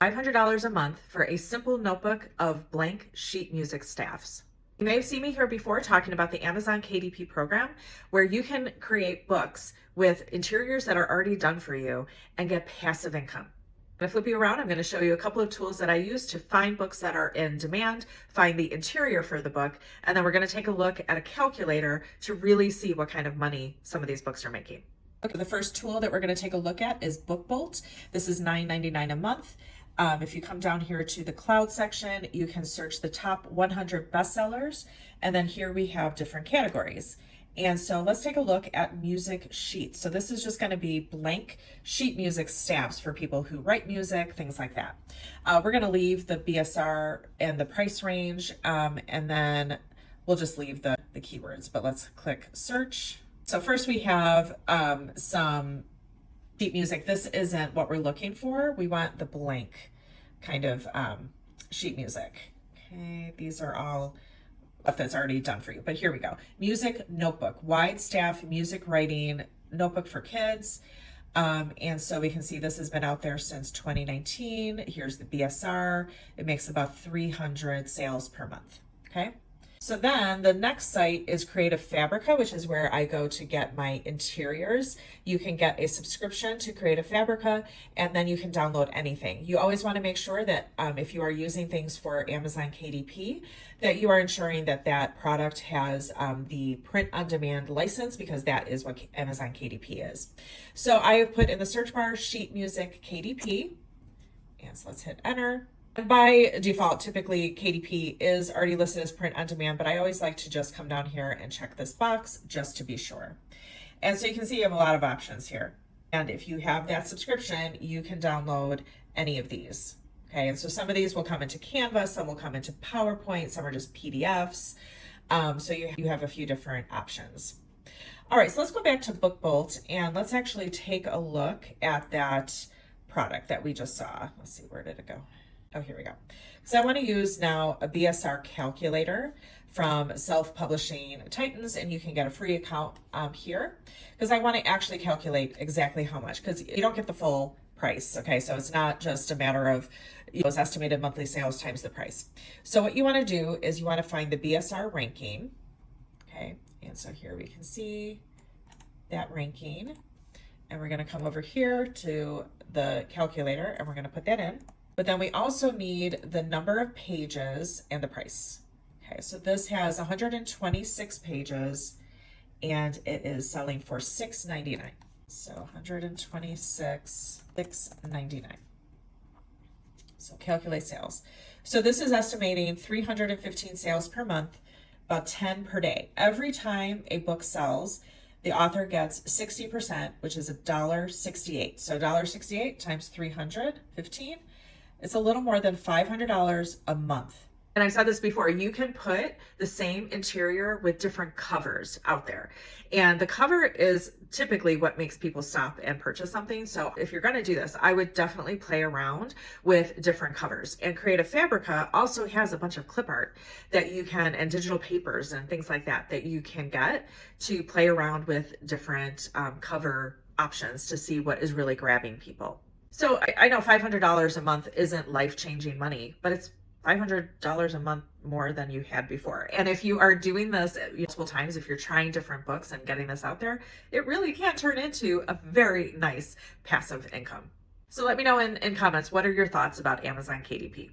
$500 a month for a simple notebook of blank sheet music staffs. You may have seen me here before talking about the Amazon KDP program, where you can create books with interiors that are already done for you and get passive income. I'm going to flip you around. I'm going to show you a couple of tools that I use to find books that are in demand, find the interior for the book, and then we're going to take a look at a calculator to really see what kind of money some of these books are making. Okay, the first tool that we're going to take a look at is BookBolt. This is $9.99 a month. If you come down here to the cloud section, you can search the top 100 bestsellers, and then here we have different categories. And so let's take a look at music sheets. So this is just going to be blank sheet music staffs for people who write music, things like that. We're going to leave the BSR and the price range, and then we'll just leave the keywords, but let's click search. So first we have some sheet music. This isn't what we're looking for. We want the blank kind of sheet music. Okay, these are all stuff that's already done for you, but here we go. Music notebook, wide staff music writing notebook for kids. And so we can see this has been out there since 2019. Here's the BSR. It makes about 300 sales per month. Okay. So then the next site is Creative Fabrica, which is where I go to get my interiors. You can get a subscription to Creative Fabrica, and then you can download anything. You always want to make sure that if you are using things for Amazon KDP, that you are ensuring that that product has the print-on-demand license, because that is what Amazon KDP is. So I have put in the search bar sheet music KDP, and so let's hit enter. And by default, typically KDP is already listed as print on demand, but I always like to just come down here and check this box just to be sure. And so you can see you have a lot of options here. And if you have that subscription, you can download any of these. Okay, and so some of these will come into Canva, some will come into PowerPoint, some are just PDFs. So you have a few different options. All right, so let's go back to BookBolt and let's actually take a look at that product that we just saw. Let's see, where did it go? Oh, here we go. So I want to use now a BSR calculator from Self-Publishing Titans, and you can get a free account here, because I want to actually calculate exactly how much, because you don't get the full price. Okay, so it's not just a matter of those estimated monthly sales times the price. So what you want to do is you want to find the BSR ranking. Okay, and so here we can see that ranking, and we're going to come over here to the calculator and we're going to put that in. But then we also need the number of pages and the price. Okay, so this has 126 pages and it is selling for $6.99. So 126, $6.99. So calculate sales. So this is estimating 315 sales per month, about 10 per day. Every time a book sells, the author gets 60%, which is $1.68. So $1.68 times 315. It's a little more than $500 a month. And I've said this before, you can put the same interior with different covers out there. And the cover is typically what makes people stop and purchase something. So if you're going to do this, I would definitely play around with different covers. And Creative Fabrica also has a bunch of clip art that you can, and digital papers and things like that, that you can get to play around with different cover options to see what is really grabbing people. So I know $500 a month isn't life-changing money, but it's $500 a month more than you had before. And if you are doing this multiple times, if you're trying different books and getting this out there, it really can turn into a very nice passive income. So let me know in comments, what are your thoughts about Amazon KDP?